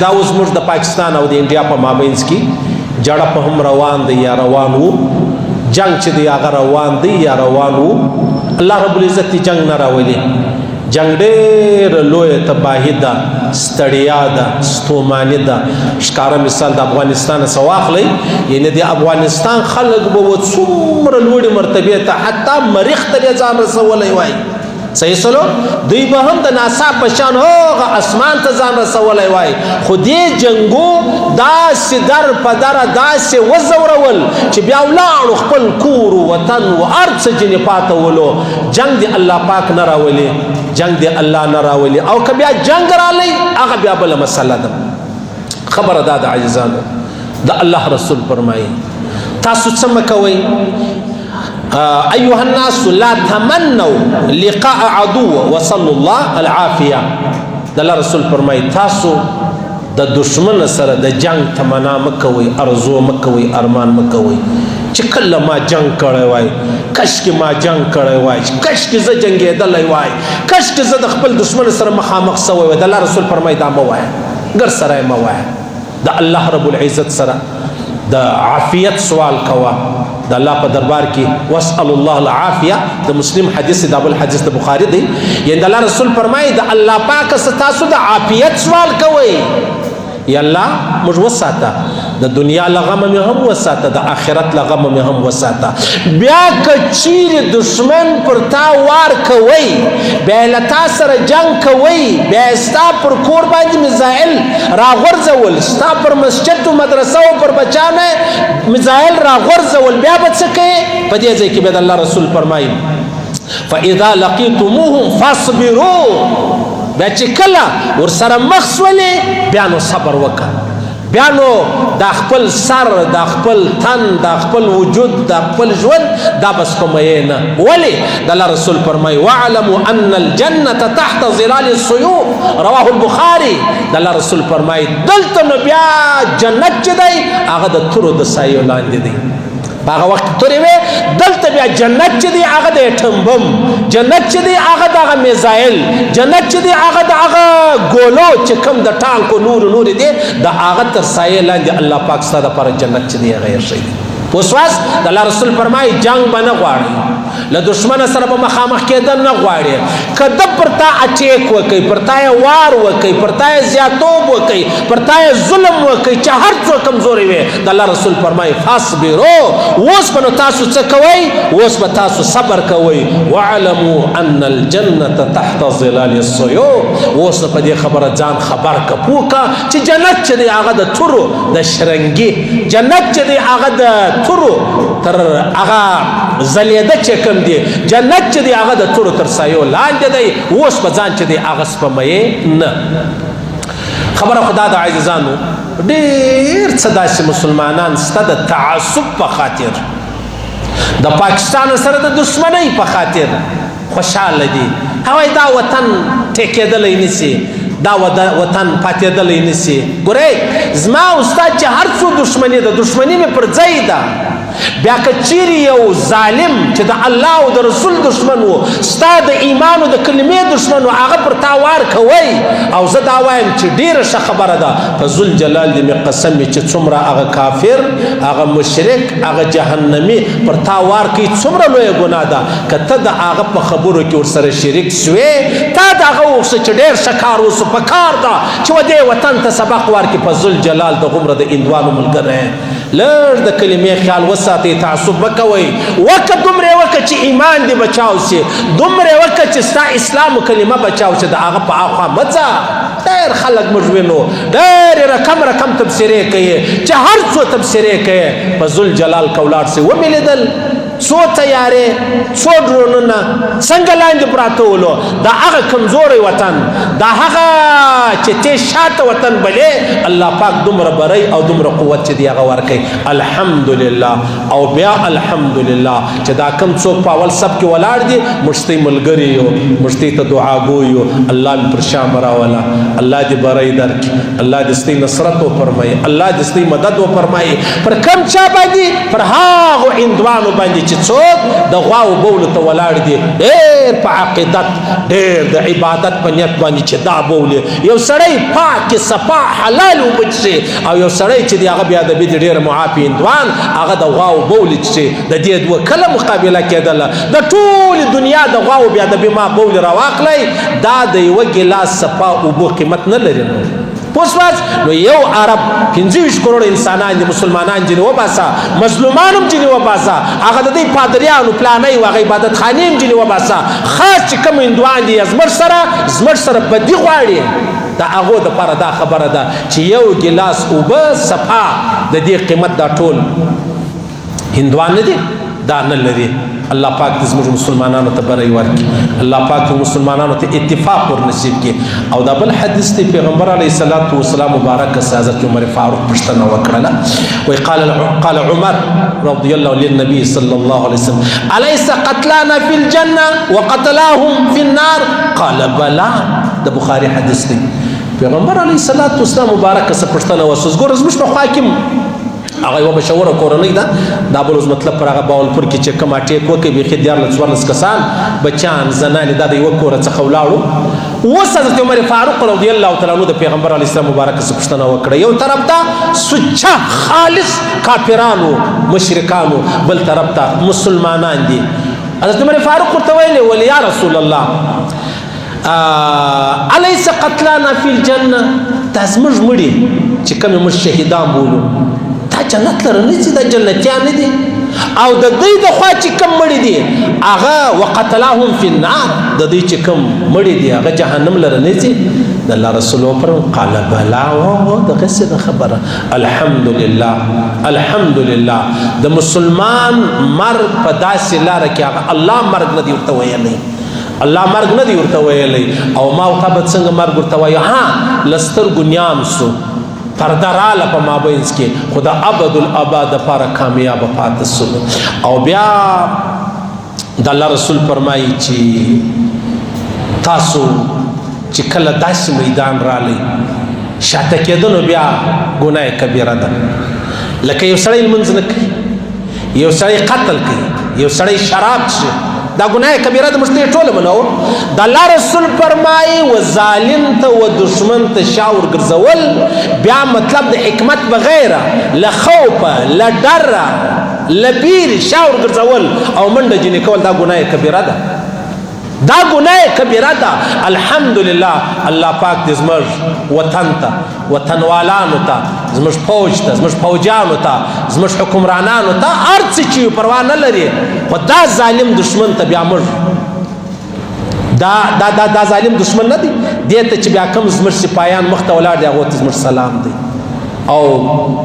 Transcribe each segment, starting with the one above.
دا اوس موږ د پاکستان او د انډیا په مابینځ کې جړه په هم روان دی یا روان وو جنگ چې دی هغه روان دی یا روان وو الله رب العزت جنگ نه راولي جنگ ډېر لوی تباهي ده ستړیا ده ستوماني ده ښکاره مثال د افغانستان څخه واخلئ یعنې د افغانستان خلک به و څومره لوړې مرتبې ته حتی مریخ ته یې ځان رسولی وای صحیح سلو دوی به هم د ناسا په شان هغه اسمان ته ځان رسولی وای خو دې جنګو داسې در په دره داسې وځورول چې بیا ولاړو خپل کور وطن و هر څه ځینې پاتولو جنګ د الله پاک نه راولي جنگ دی الله نه راولي او که بیا جنگ رالی هغه بیا بله مسله ده خبره دا د عزیزانو د الله رسول فرمایي تاسو څه مه کوئ أيها الناس لا تمنوا لقاء عدو وصلوا الله العافية د الله رسول فرمایي تاسو د دشمن سره د جنگ تمنا مکوئ ارزو مکوئ ارمان مکوئ چې کله ما جنگ کړی وای کشکې ما جنگ کړی وای کشکې زه جنګېدلی وای کشکې زه د خپل دشمن سره مخامخ سوی وای د الله رسول فرمایي دا مه وایه ګر سره یې مه وایه د الله رب العزت سره د عافیت سوال کوه د الله په دربار کې واسأل الله العافیه د مسلم حدیث د بل حدیث د بخاري دی یعنی د الله رسول فرمایي د الله پاک څخه تاسو د عافیت سوال کوئ یا الله موږ وساته د دنیا له غمه مې هم وساته د آخرت له غمه مې هم وساته بیا که چیرې دشمن پر تا وار کوئ بیا یې له تا سره جنګ کوئ بیا یې ستا پر کور باندې میزایل راغورځول ستا پر مسجد و مدرسه و پر بچانو میزایل راغورځول بیا به څه کوې په دې ځای کې بیا د الله رسول فرمایي فاذا لقیتموهم فاصبروا بیا چې کله ورسره مخ سولې بیا نو صبر وکړه بیا نو دا خپل سر دا خپل تن دا خپل وجود دا خپل ژوند دا بس په میې نه ولې د الله رسول فرمایي واعلموا ان الجنة تحت ظلال السيوف رواه البخاري د الله رسول فرمایي دلته نو بیا جنت چې دی هغه د تورو د سایو لاندې دی هغه وخت تورې وې دلته بیا جنت چې دی هغه د ټمبم جنت چې دی هغه د هغه میزایل جنت چې دی هغه د هغه ګولو چې کوم د ټانکو نور دی د هغه تر سایې لاندې الله پاک ستا دپاره جنت چې دی هغه ایښی دی پوه سواست د الله رسول فرمایي جنګ به نه غواړئ له دشمن سره به مخامخ کېدل نه غواړې که ده پر تا اټیک وکړي پر تا یې وار وکړي پر تا یې زیاتوب وکړي پر تا یې ظلم وکړي چې هر څو کمزوري وي د الله رسول فرمایي فاصبرو اوس به نو تاسو څه کوئ اوس به تاسو صبر کوئ واعلموا ان الجنة تحت ظلال السيوف اوس په دې خبره ځان خبر که پوه که چې جنت چې دی هغه د تورو د شرنګي جنت چې دی هغه د تورو تر هغه زلیده چې کوم دی جنت چې دی هغه د تورو تر سایو لاندې دی اوس په ځان چې دی هغه سپمایې نه خبره خدا د عزیزانو ډېر څه داسې مسلمانان سته د تعصب په خاطر د پاکستان سره د دشمنۍ په خاطر خوشحاله دي هوای دا وطن ټیکېدلی نشي دا وطن پاتېدلی نشي ګورئ زما استاد چې هر څو دشمني ده دشمني مې پر ځای ده بیا که چیرې یو ظالم چې د الله او د رسول دشمن و ستا د ایمان او د کلمې دشمن و هغه پر تا وار کوئ او زه دا وایم چې ډېره ښه خبره ده په ذوالجلال دې مې قسم وي چې څومره هغه کافر هغه مشرک هغه جهنمي پر تا وار کوي څومره لویه ګناه ده که ته د هغه په خبرو کې ورسره شریک سوې تا د هغه وغوښته چې ډېر ښه کار وسو په کار ده چې و دې وطن ته سبق ورکړي په ذوالجلال د غومره د هندوانو ملګری لږ د کلمې خیال وساتئ تعصب مه کوئ وکه دومره وکه چې ایمان دې بچاو شي دومره وکه چې ستا اسلام و کلمه بچاو شي د هغه په اخوا مه ځه ډېر خلک موږ وینو ډېرې رقم تبصرې کوي چې هر څو تبصرې کوي په ذوالجلال که ولاړ شي ومې لیدل څو تیارې څو ډرونونه څنګه لاندې پراته ولو دا هغه کمزوری وطن دا هغه چې ته شاته وطن بلې الله پاک دومره بری او دومره قوت چې دی هغه ورکوي الحمدلله او بیا الحمدلله چې دا کم څوک په اول صف کې ولاړ دي موږ ستاسې ملګري یو موږ ستاسې ته دعاګو یو الله مې پر شا مه راوله الله دې بری درکړي الله دې ستاسې نصرت وفرمایي الله دې ستاسې مدد وفرمایي پر کم چا باندې پر هغو هندوانو باندې چې څوک د غوا وبولو ته ولاړ دي ډېر په عقیدت ډېر د عبادت په نیت باندې چې دا بولي یو سړی پاک صفا حلال اوبه څښي او یو سړی چې دی هغه بې ادبي دي ډېره معافي هندوان هغه د غوا وبولي څښي د دې دوه کله مقابله کېدله د ټولې دنیا د غواو بې ادبي ما بولي راواخلی دا د یوه ګیلاس صفا اوبو قیمت نه لري پوه شوئ نو یو عرب 25 کروڑ انسانان دي مسلمانان ځینې وباسه مظلومان هم ځینې وباسه هغه د دوی پادریانو پلانۍ و هغه عبادت خانې هم ځینې وباسه خاص چې کوم هندوان دي زموږ سره بدي غواړي د هغو دپاره دا خبره ده چې یو ګیلاس اوبه صفا د دې قیمت دا ټول هندوان نه دي دا نه لري الله پاک دې زموږ مسلمانانو ته بری ورکړي الله پاک مسلمانانو ته اتفاق ور نصیب کړي او دا بل حدیث دی پیغمبر علیه الصلاۃ والسلام مبارک حضرت عمر فاروق پوښتنه وکړله وی قال عمر رضی الله للنبي صلی الله علیه وسلم الیس قتلانا فی الجنه وقتلاهم فی النار قال بلا د بخاری حدیث دی پیغمبر علیه الصلاۃ والسلام مبارک څه پوښتنه وسوس ګور زموږ په حاکم هغه یوه مشوره کورنۍ ده دا بلوز مطلب پر هغه باولپور کې چې کوم اټیک وکړي بیخي 14 کسان بچیان زنانې دا د یوه کوره څخه ولاړو اوس حضرت عمر فاروق رضی الله تعالی عنه د پیغمبر علیه السلام مبارک څه پوښتنه وکړه یو طرف ته سچا خالص کافرانو مشرکانو بل طرف ته مسلمانان دي حضرت عمر فاروق ورته ویلې ولې یا رسول الله الیس قتلانا فی الجنه دا زموږ مړي چې کومې موږ شهیدان بولو دا جنت لره نه ځي دا جنتیان نه دي او د دوی د خوا چې کوم مړي دي هغه وقتلاهم فی النار د دوی چې کوم مړي دي هغه جهنم لره نه ځي د الله رسول وفرمایل قال بلا دغسې د خبره الحمدلله د مسلمان مرګ په داسې لاره کې هغه الله مرګ نه دی ورته ویلی الله مرګ نه دی ورته ویلی او ما ورته به څنګه مرګ ورته وایو ها له سترګو نیام سو پرده راله په مابینځ کې خو د ابدالابد دپاره کامیابه پاتې سولو او بیا د الله رسول فرمایي چې تاسو چې کله داسې میدان رالی شاته کېدنو بیا ګناه کبیره ده لکه یو سړی لمونځ نه کوي یو سړی قتل کوي یو سړی شراب څښي دا ګناه کبیره ده موږ ته یې ټوله منو د الله رسول فرمایي و ظالم ته و دشمن ته شاور ګرځول بیا مطلب د حکمت بغیره له خوفه له ډره له بیرې شاور ګرځول او منډه جینې کول دا ګناه کبیره ده دا ګناه کبیره ده الحمدلله الله پاک دې زموږ وطن ته وطنوالانو ته زموږ فوج ته زموږ فوجیانو ته زموږ حکمرانانو ته هر څه چې پروا نه لري خو دا ظالم دشمن ته بیا موږ دا ظالم دشمن نه دی دې ته چې بیا کوم زموږ سپایان مخ ته ولاړ دي هغو ته زموږ سلام دی او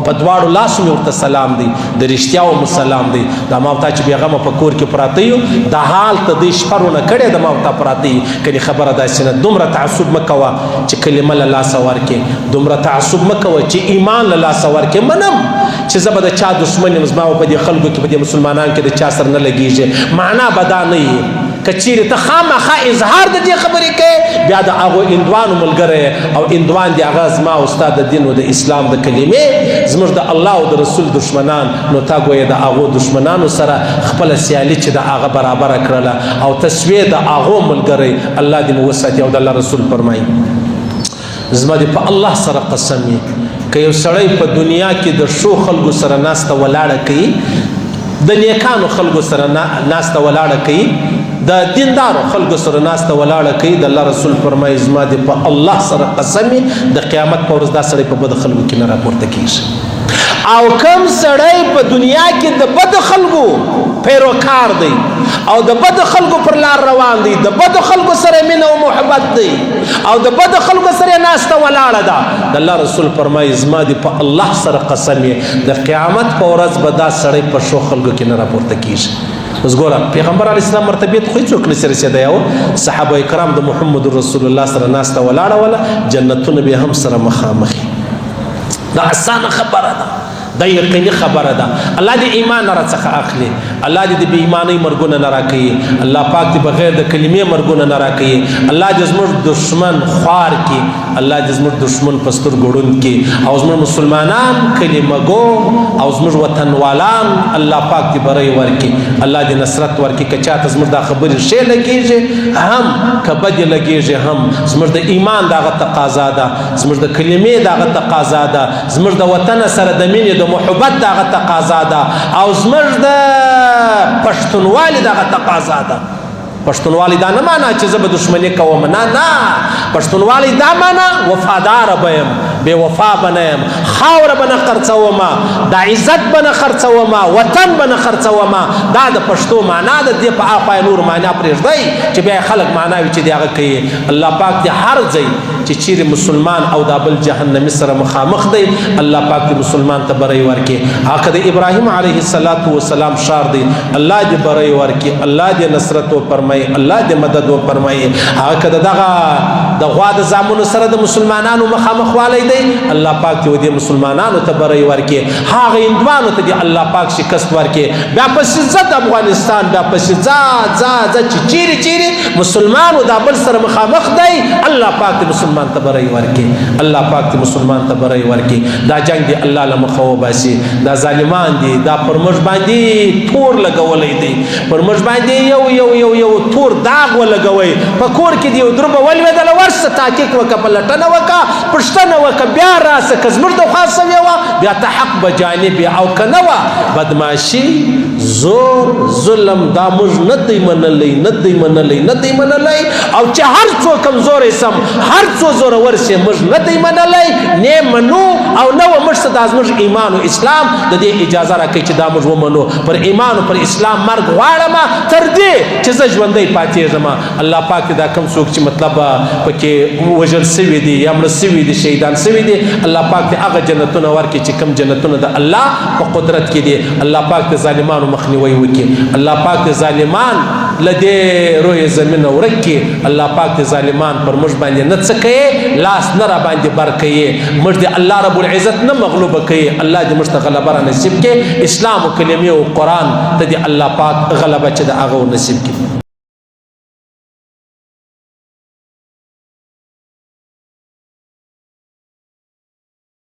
په دواړو لاسو مې ورته سلام دی د رښتیاو مو سلام دی دا ما ورته چې بېغمه په کور کې پراته یو دا حال ته دوی شپرونه کړی د ما ورته پراته یي کنې خبره داسې نه دومره تعصب مه کوه چې کلمه له لاسه ورکې دومره تعصب مه کوه چې ایمان له لاسه ورکې منم چې زه به د چا دشمن یم زما په دې خلکو کې په دې مسلمانانو کې د چا سره نه لګېږي معنا به دا نه یي که چیرې ته خامخا اظهار د دې خبرې کوې بیا د هغو هندوانو ملګری او هندوان دي هغه زما او ستا د دین او د اسلام د کلمې زموږ د الله او د رسول دشمنان نو تا ګویې د هغو دشمنانو سره خپله سیالي چې د هغه برابره کړله او ته سوې د هغو ملګری الله دې مو وساتي او د الله رسول فرمایي زما دې په الله سره قسم وي که یو سړی په دنیا کې د ښو خلکو سره ناسته ولاړه کوي د نیکانو خلکو سره ناسته ولاړه کوي د دیندارو خلکو سره ناسته ولاړه کوي د الله رسول فرمایي زما دې په الله سره قسم وي د قیامت په ورځ دا سړی په بدو خلکو کې نه راپورته کېږي او کم سړی په دنیا کې د بدو خلکو پیروکار دی او د بدو خلکو پر لار روان دی د بدو خلکو سره مینه او محبت دی او د بدو خلکو سره ناسته ولاړه ده د الله رسول فرمایي زما دې په الله سره قسم وي د قیامت په ورځ به دا سړی په ښو خلکو کې نه راپورته کېږي اوس ګوره پیغمبر علیه السلام مرتبې ته خو هېڅوک نسي رسېدی او صحابه کرام د محمد رسول الله سره ناسته ولاړه وله جنتونه به هم سره مخامخ دا اسانه خبره ده دا یقیني خبره ده. الله دې ایمان راڅخه اخلي، الله دې د بې ایمانۍ مرګونه نه راکوي، الله پاک دې بغیر د کلمې مرګونه نه راکوي، الله دې زموږ دشمن خوار کړي، الله دې زموږ دشمن په سترګو ړوند کړي، او زموږ مسلمانان کلمه ګو او زموږ وطنوالان الله پاک دې بری ورکړي، الله دې نصرت ورکړي. که چاته زموږ دا خبرې ښې لګېږي هم که بدې لګېږي هم، زموږ د ایمان دغه تقاضا ده، زموږ د کلمې دغه تقاضا ده، زموږ د وطن سره د مینې د محبت دغه تقاضا ده، او زموږ د پښتونوالي دغه تقاضا ده. پښتونوالي دا نه معنا چې زه به دښمني کوم، نه، پښتونوالي دا معنا وفادار به یم، بې وفا به نه یم، خاوره به نه خرڅومه، دا عزت به نه خرڅومه، وطن به نه خرڅومه. دا د پښتو معنا ده. دې په آخوا نور معنا پرېږدئ چې بیا خلک معنا وي چې د هغه کوي. الله پاک دې هر ځای چې چیرې مسلمان او دا بل جهنمي سره مخامخ دی، الله پاک دې مسلمان ته بری ورکړي. هغه د ابراهیم علیه السلام شار دی، الله دې بری ورکړي، الله دې نصرت وفرمایي، الله دې مدد وفرمایي. هغه که دغه د غوا د زامنو سره د مسلمانانو مخامخ والی دی، الله پاک دې مسلمانانو ته بری ورکړي، هغه هندوانو ته دې الله پاک شکست ورکړي. بیا پسې ځه د افغانستان، بیا پسې ځه چې چیرې مسلمانو دا بل سره مخامخ دی، الله پاک دې مسلمان ته بری ورکړي، الله پاک دې مسلمان ته بری ورکړي. دا جنگ دې الله له مخه وباسي، دا ظالمان دي، دا پر موږ باندې تور لګولی دی، پر موږ باندې یو تور داغ ولګوئ. په کور کې دې یو دربه ولوېدله، ورسه تحقیق وکړه، پلټنه وکړه، پوښتنه وکړه، بیا راسه. که زموږ د خوا سوې وه بیا ته حق به جانب یې، او که نه وه بدماشي، زور، ظلم دا موږ نه دی منلی، او چې هر څو کمزوری سم، هر څو زورور شي، موږ نه دی منلی، نه منو، او نه و موږ ته دا زموږ ایمان او اسلام د دې اجازه راکوي چې دا موږ ومنو. پر ایمان او پر اسلام مرګ غواړم تر دې چې زه ژوندی پاتېږم. الله پاک دا کم څوک چې مطلب پکې وژل سوي دي یا مړه سوي دي، شهیدان سوي دي، الله پاک دې هغه جنتونه ورکړي چې کوم جنتونه د الله په قدرت کې دي. الله پاک د ظالمانو مخنیوی وکړي، الله پاک د ظالمان له دې روی زمینه ورک کړي. الله پاک د ظالمان پر موږ باندې نه څه کوي، لاس نه را باندې بر کوي، موږ د الله رب العزت نه مغلوبه کوي. الله دې موږ ته غلبه را نصیب کړي، اسلام او کلمې او قرآن ته دې الله پاک غلبه چې د هغه نصیب کړي.